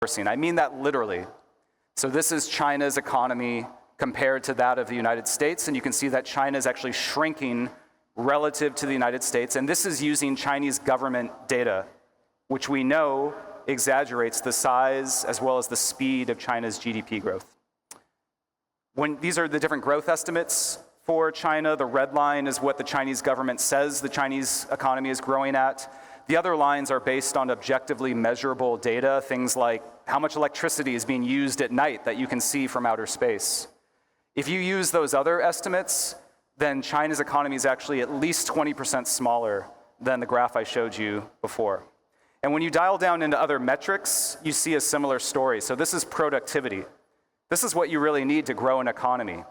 I mean that literally. So this is China's economy compared to that of the United States, and you can see that China is actually shrinking relative to the United States, and this is using Chinese government data, which we know exaggerates the size as well as the speed of China's GDP growth. These are the different growth estimates for China. The red line is what the Chinese government says the Chinese economy is growing at. The other lines are based on objectively measurable data, things like how much electricity is being used at night that you can see from outer space. If you use those other estimates, then China's economy is actually at least 20% smaller than the graph I showed you before. And when you dial down into other metrics, you see a similar story. So this is productivity. This is what you really need to grow an economy.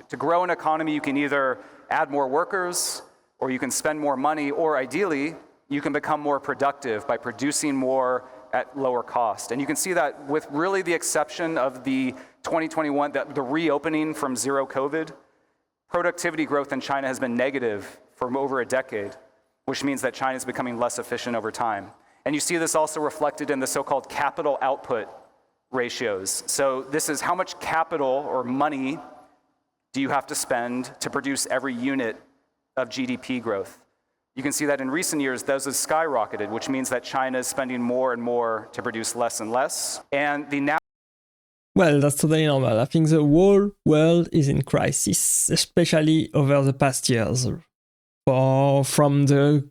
To grow an economy, you can either add more workers, or you can spend more money, or ideally, you can become more productive by producing more at lower cost. And you can see that with really the exception of the 2021, the reopening from zero COVID, productivity growth in China has been negative for over a decade, which means that China is becoming less efficient over time. And you see this also reflected in the so-called capital output ratios. So this is how much capital or money do you have to spend to produce every unit of GDP growth. You can see that in recent years, those have skyrocketed, which means that China is spending more and more to produce less and less. And well, that's totally normal. I think the whole world is in crisis, especially over the past years. From the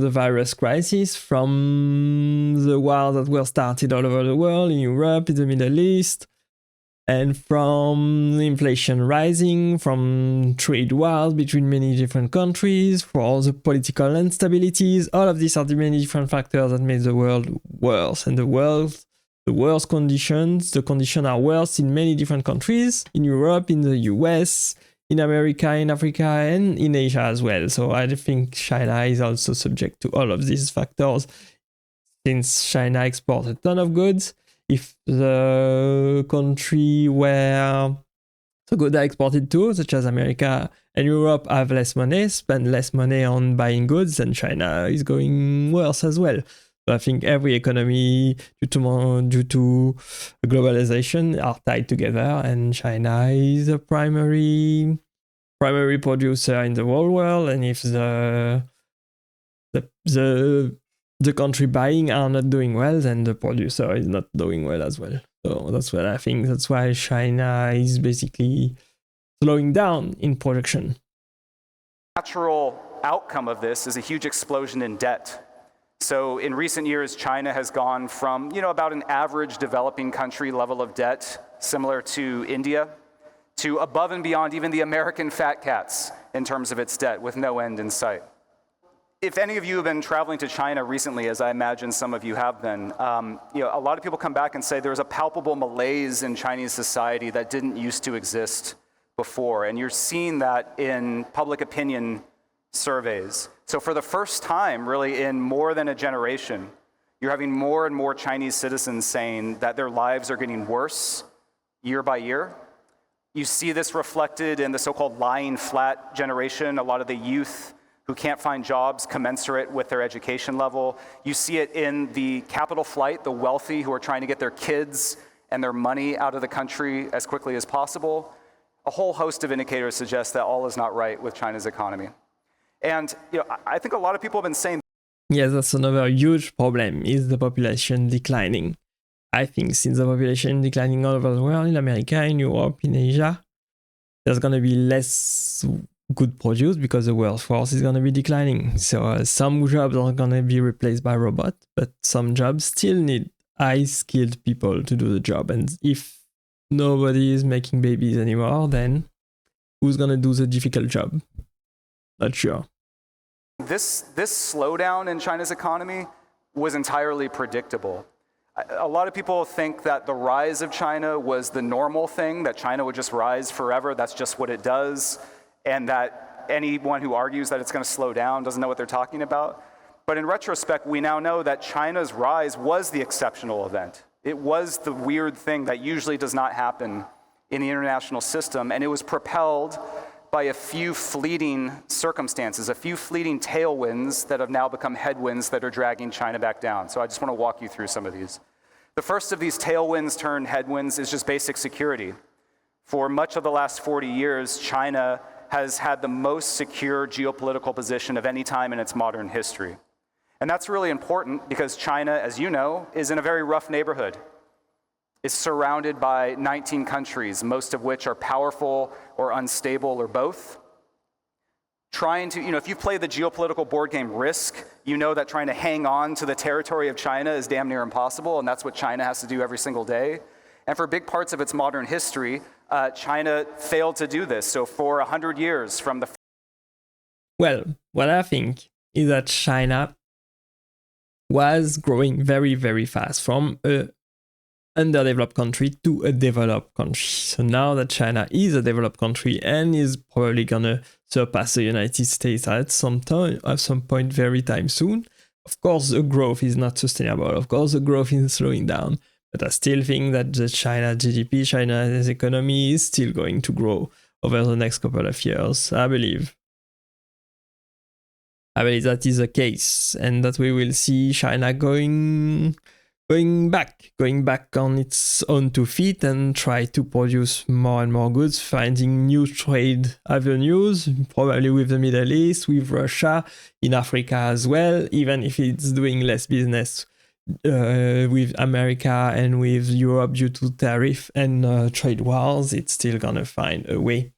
virus crisis, from the war that were started all over the world, in Europe, in the Middle East, and from inflation rising, from trade wars between many different countries, for all the political instabilities. All of these are the many different factors that make the world worse. And the worst conditions, the conditions are worse in many different countries, in Europe, in the US, in America, in Africa, and in Asia as well. So I think China is also subject to all of these factors, since China exports a ton of goods. If the country where the goods are exported to, such as America and Europe, have less money, spend less money on buying goods, then China is going worse as well. So I think every economy, due to globalization, are tied together, and China is a primary producer in the whole world. And if the country buying are not doing well, then the producer is not doing well as well. So that's what I think. That's why China is basically slowing down in production. Natural outcome of this is a huge explosion in debt. So in recent years, China has gone from, about an average developing country level of debt, similar to India, to above and beyond even the American fat cats in terms of its debt, with no end in sight. If any of you have been traveling to China recently, as I imagine some of you have been, a lot of people come back and say there's a palpable malaise in Chinese society that didn't used to exist before. And you're seeing that in public opinion surveys. So for the first time, really, in more than a generation, you're having more and more Chinese citizens saying that their lives are getting worse year by year. You see this reflected in the so-called lying flat generation, a lot of the youth who can't find jobs commensurate with their education level. You see it in the capital flight, the wealthy who are trying to get their kids and their money out of the country as quickly as possible. A whole host of indicators suggest that all is not right with China's economy. And I think a lot of people have been saying. Yes, that's another huge problem, is the population declining. I think since the population declining all over the world, in America, in Europe, in Asia, there's going to be less good produce because the workforce is going to be declining. So some jobs are going to be replaced by robots, but some jobs still need high-skilled people to do the job. And if nobody is making babies anymore, then who's going to do the difficult job? Not sure. This slowdown in China's economy was entirely predictable. A lot of people think that the rise of China was the normal thing, that China would just rise forever, that's just what it does, and that anyone who argues that it's going to slow down doesn't know what they're talking about. But in retrospect, we now know that China's rise was the exceptional event. It was the weird thing that usually does not happen in the international system, and it was propelled by a few fleeting circumstances, a few fleeting tailwinds that have now become headwinds that are dragging China back down. So I just want to walk you through some of these. The The first of these tailwinds turned headwinds is just basic security. For much of the last 40 years, China has had the most secure geopolitical position of any time in its modern history. And that's really important because China, as you know, is in a very rough neighborhood. It's surrounded by 19 countries, most of which are powerful or unstable or both. If you've played the geopolitical board game Risk, you know that trying to hang on to the territory of China is damn near impossible, and that's what China has to do every single day. And for big parts of its modern history, China failed to do this. So for 100 years from the... Well, what I think is that China was growing very, very fast from a underdeveloped country to a developed country. So now that China is a developed country and is probably gonna surpass the United States at some point very time soon, of course the growth is not sustainable. Of course the growth is slowing down. But I still think that the China GDP, China's economy is still going to grow over the next couple of years. I believe that is the case, and that we will see China going back on its own 2 feet and try to produce more and more goods, finding new trade avenues, probably with the Middle East, with Russia, in Africa as well, even if it's doing less business with America and with Europe due to tariff and trade wars. It's still gonna find a way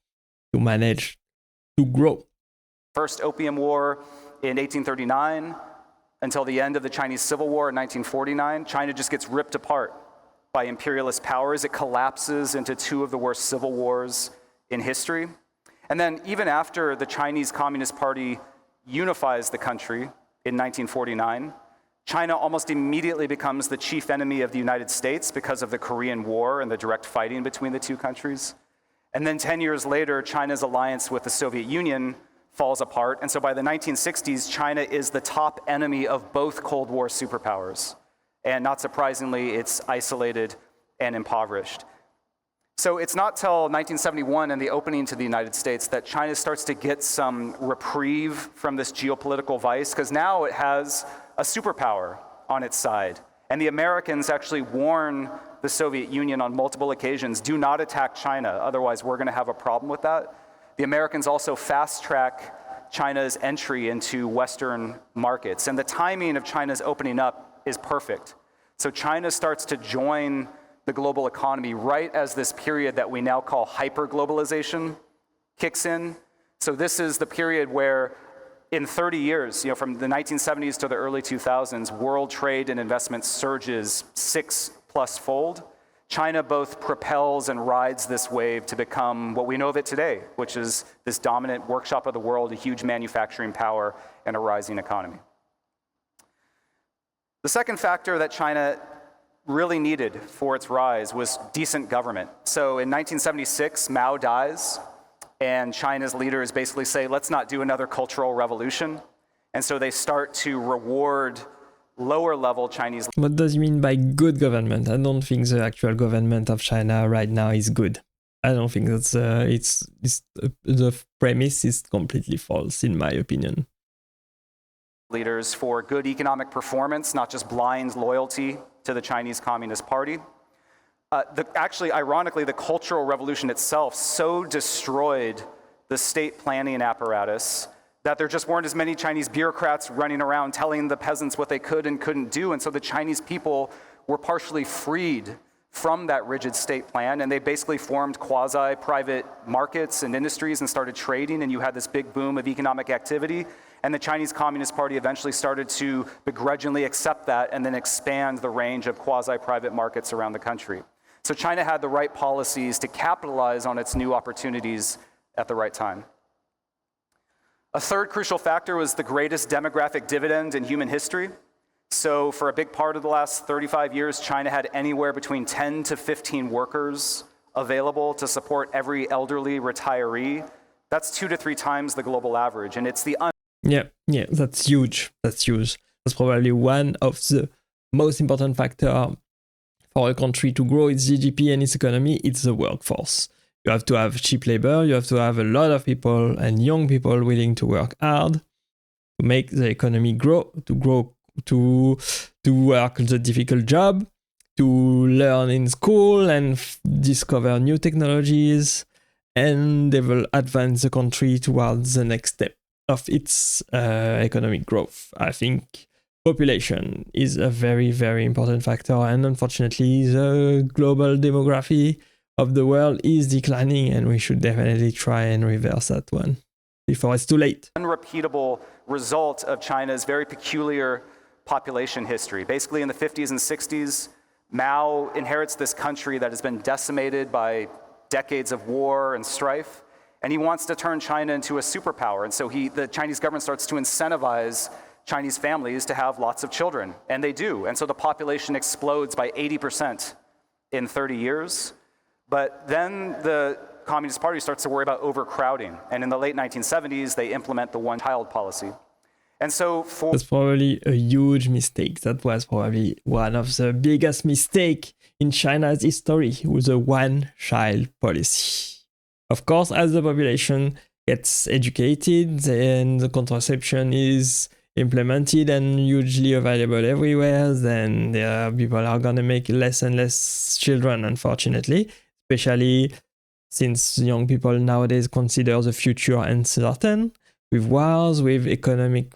to manage to grow. First Opium War in 1839 until the end of the Chinese Civil War in 1949, China just gets ripped apart by imperialist powers. It collapses into 2 of the worst civil wars in history. And then even after the Chinese Communist Party unifies the country in 1949, China almost immediately becomes the chief enemy of the United States because of the Korean War and the direct fighting between the 2 countries. And then 10 years later, China's alliance with the Soviet Union falls apart. And so by the 1960s, China is the top enemy of both Cold War superpowers. And not surprisingly, it's isolated and impoverished. So it's not till 1971 and the opening to the United States that China starts to get some reprieve from this geopolitical vice, because now it has a superpower on its side. And the Americans actually warn the Soviet Union on multiple occasions, do not attack China, otherwise we're gonna have a problem with that. The Americans also fast-track China's entry into Western markets, and the timing of China's opening up is perfect. So China starts to join the global economy right as this period that we now call hyper-globalization kicks in. So this is the period where in 30 years, from the 1970s to the early 2000s, world trade and investment surges 6+fold. China both propels and rides this wave to become what we know of it today, which is this dominant workshop of the world, a huge manufacturing power, and a rising economy. The second factor that China really needed for its rise was decent government. So in 1976, Mao dies, and China's leaders basically say, let's not do another cultural revolution. And so they start to reward lower-level Chinese. What does he mean by good government? I don't think the actual government of China right now is good. I don't think that's the premise is completely false, in my opinion. Leaders for good economic performance, not just blind loyalty to the Chinese Communist Party. Actually, ironically, the Cultural Revolution itself so destroyed the state planning apparatus that there just weren't as many Chinese bureaucrats running around telling the peasants what they could and couldn't do. And so the Chinese people were partially freed from that rigid state plan, and they basically formed quasi-private markets and industries and started trading, and you had this big boom of economic activity. And the Chinese Communist Party eventually started to begrudgingly accept that and then expand the range of quasi-private markets around the country. So China had the right policies to capitalize on its new opportunities at the right time. A third crucial factor was the greatest demographic dividend in human history. So for a big part of the last 35 years, China had anywhere between 10 to 15 workers available to support every elderly retiree. That's 2 to 3 times the global average, and it's the Yeah, that's huge. That's probably one of the most important factors for a country to grow its GDP and its economy. It's the workforce. You have to have cheap labor, you have to have a lot of people and young people willing to work hard to make the economy grow, to work the difficult job. to learn in school and discover new technologies and advance the country towards the next step of its economic growth. I think population is a very, very important factor, and unfortunately, the global demography of the world is declining, and we should definitely try and reverse that one before it's too late. Unrepeatable result of China's very peculiar population history. Basically, in the 50s and 60s, Mao inherits this country that has been decimated by decades of war and strife, and he wants to turn China into a superpower. And so the Chinese government starts to incentivize Chinese families to have lots of children, and they do. And so the population explodes by 80% in 30 years. But then the Communist Party starts to worry about overcrowding. And in the late 1970s, they implement the one-child policy. And so that's probably a huge mistake. That was probably one of the biggest mistakes in China's history with the one-child policy. Of course, as the population gets educated, then the contraception is implemented and hugely available everywhere, then people are going to make less and less children, unfortunately, especially since young people nowadays consider the future uncertain, with wars, with economic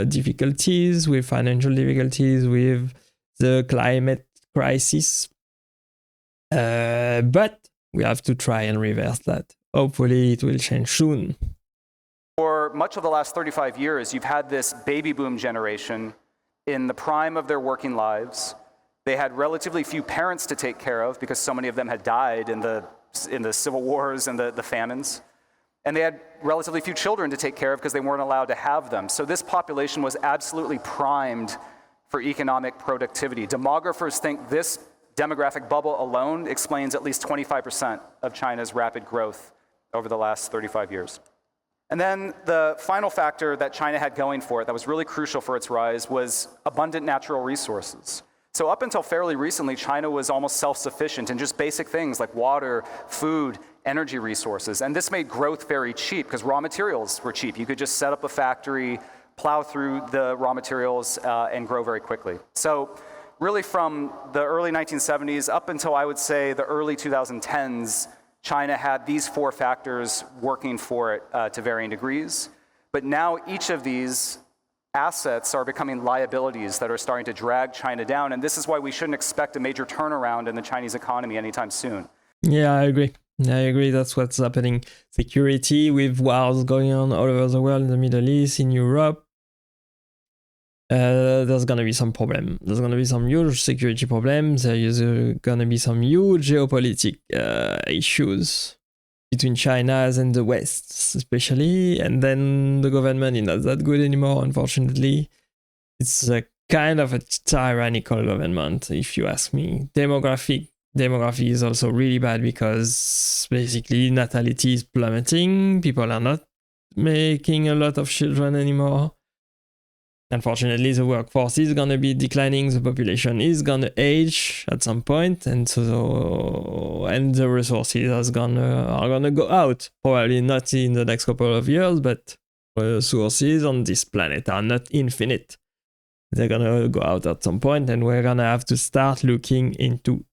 difficulties, with financial difficulties, with the climate crisis. But we have to try and reverse that. Hopefully it will change soon. For much of the last 35 years, you've had this baby boom generation in the prime of their working lives. They had relatively few parents to take care of because so many of them had died in the civil wars and the famines. And they had relatively few children to take care of because they weren't allowed to have them. So this population was absolutely primed for economic productivity. Demographers think this demographic bubble alone explains at least 25% of China's rapid growth over the last 35 years. And then the final factor that China had going for it that was really crucial for its rise was abundant natural resources. So up until fairly recently, China was almost self-sufficient in just basic things like water, food, energy resources. And this made growth very cheap because raw materials were cheap. You could just set up a factory, plow through the raw materials, and grow very quickly. So really from the early 1970s up until I would say the early 2010s, China had these four factors working for it to varying degrees. But now each of these assets are becoming liabilities that are starting to drag China down. And this is why we shouldn't expect a major turnaround in the Chinese economy anytime soon. Yeah, I agree. That's what's happening. Security with wars going on all over the world, in the Middle East, in Europe. There's going to be some problem. There's going to be some huge security problems. There is going to be some huge geopolitical issues between China and the West, especially. And then the government is not that good anymore, unfortunately. It's a kind of a tyrannical government, if you ask me. Demography is also really bad because basically natality is plummeting. People are not making a lot of children anymore. Unfortunately, the workforce is going to be declining, the population is going to age at some point, and the resources are going to go out. Probably not in the next couple of years, but resources on this planet are not infinite. They're going to go out at some point, and we're going to have to start looking into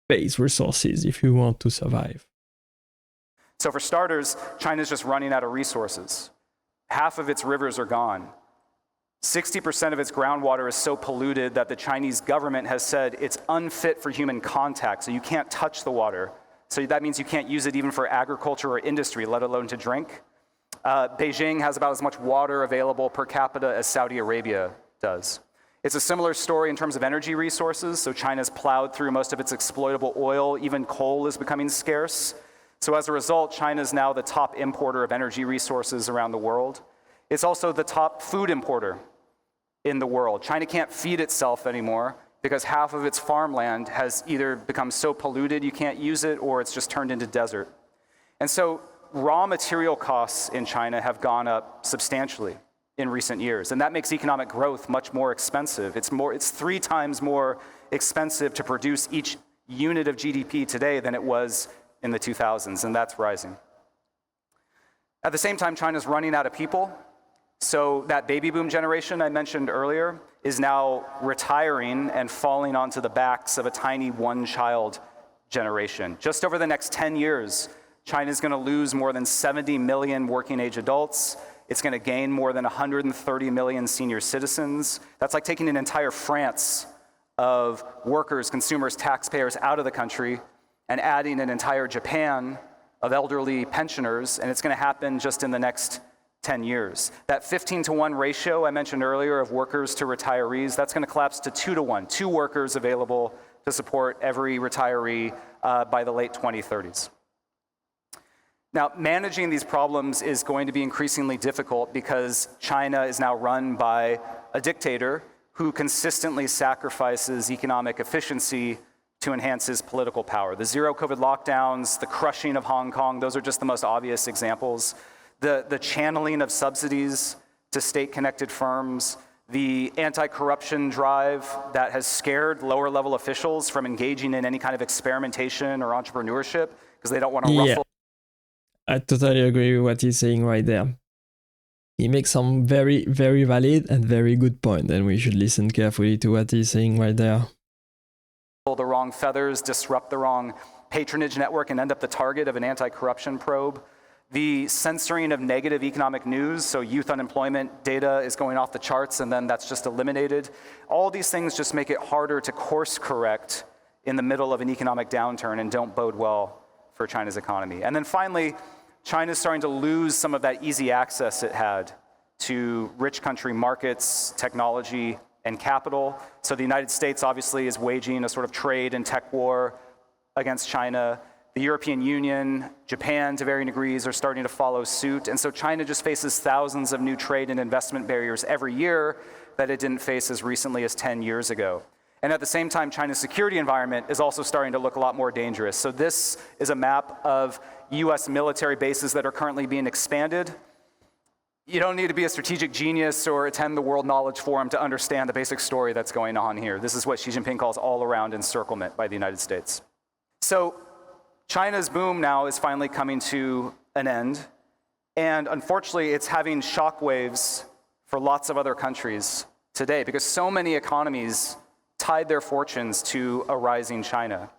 space resources if you want to survive. So for starters, China's just running out of resources. Half of its rivers are gone. 60% of its groundwater is so polluted that the Chinese government has said it's unfit for human contact, so you can't touch the water. So that means you can't use it even for agriculture or industry, let alone to drink. Beijing has about as much water available per capita as Saudi Arabia does. It's a similar story in terms of energy resources. So China's plowed through most of its exploitable oil, even coal is becoming scarce. So as a result, China is now the top importer of energy resources around the world. It's also the top food importer in the world. China can't feed itself anymore because half of its farmland has either become so polluted you can't use it or it's just turned into desert. And so raw material costs in China have gone up substantially in recent years, and that makes economic growth much more expensive. It's 3 times more expensive to produce each unit of GDP today than it was in the 2000s, and that's rising. At the same time, China's running out of people. So that baby boom generation I mentioned earlier is now retiring and falling onto the backs of a tiny one-child generation. Just over the next 10 years, China is going to lose more than 70 million working-age adults. It's going to gain more than 130 million senior citizens. That's like taking an entire France of workers, consumers, taxpayers out of the country and adding an entire Japan of elderly pensioners, and it's going to happen just in the next 10 years. That 15-to-1 ratio I mentioned earlier of workers to retirees, that's going to collapse to 2-to-1, 2 workers available to support every retiree by the late 2030s. Now, managing these problems is going to be increasingly difficult because China is now run by a dictator who consistently sacrifices economic efficiency to enhance his political power. The zero COVID lockdowns, the crushing of Hong Kong, those are just the most obvious examples. The channeling of subsidies to state-connected firms, the anti-corruption drive that has scared lower-level officials from engaging in any kind of experimentation or entrepreneurship because they don't want to ruffle. I totally agree with what he's saying right there. He makes some very, very valid and very good point, and we should listen carefully to what he's saying right there. The wrong feathers, disrupt the wrong patronage network, and end up the target of an anti-corruption probe. The censoring of negative economic news, so youth unemployment data is going off the charts and then that's just eliminated. All these things just make it harder to course correct in the middle of an economic downturn and don't bode well for China's economy. And then finally, China's starting to lose some of that easy access it had to rich country markets, technology, and capital. So the United States obviously is waging a sort of trade and tech war against China. The European Union, Japan to varying degrees are starting to follow suit. And so China just faces thousands of new trade and investment barriers every year that it didn't face as recently as 10 years ago. And at the same time, China's security environment is also starting to look a lot more dangerous. So this is a map of US military bases that are currently being expanded. You don't need to be a strategic genius or attend the World Knowledge Forum to understand the basic story that's going on here. This is what Xi Jinping calls all-around encirclement by the United States. So China's boom now is finally coming to an end, and unfortunately it's having shockwaves for lots of other countries today because so many economies tied their fortunes to a rising China.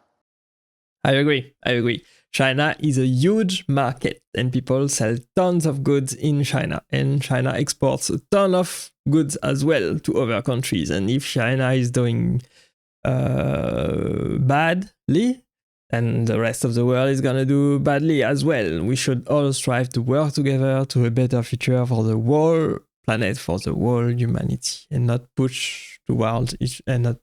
I agree. China is a huge market and people sell tons of goods in China, and China exports a ton of goods as well to other countries. And if China is doing badly, and the rest of the world is gonna do badly as well. We should all strive to work together to a better future for the whole planet, for the whole humanity, and not push towards each and not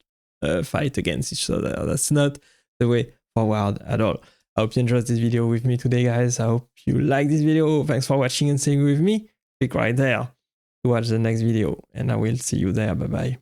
fight against each other. That's not the way forward at all. I hope you enjoyed this video with me today, guys. I hope you like this video. Thanks for watching and staying with me. Click right there to watch the next video, and I will see you there. Bye bye.